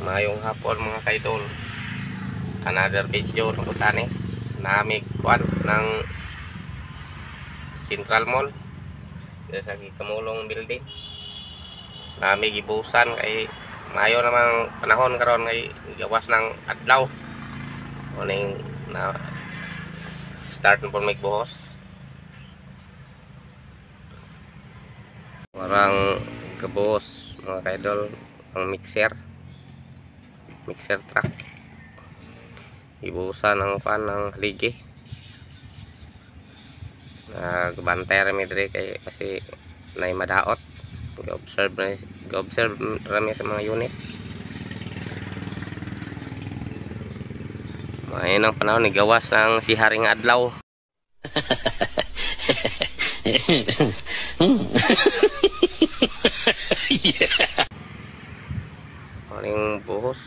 Mayong hapon mga kaidol. Another video na putani. Namig kuan ng Central Mall. Dito sa Kamulong building. Namig ibusan kay mayo namang panahon karon kay gawas ng adlaw. Uning na start na po magbuhos. Warang kabuhos mga kaidol ang mixer truck. Ibusan ang pan ng haligi. Nagbantay rami diri kay kasi nay madaot. Ga-observe rami sa mga unit. Mayon ang panahon ni gawas ng siharing adlaw. Maling buhos.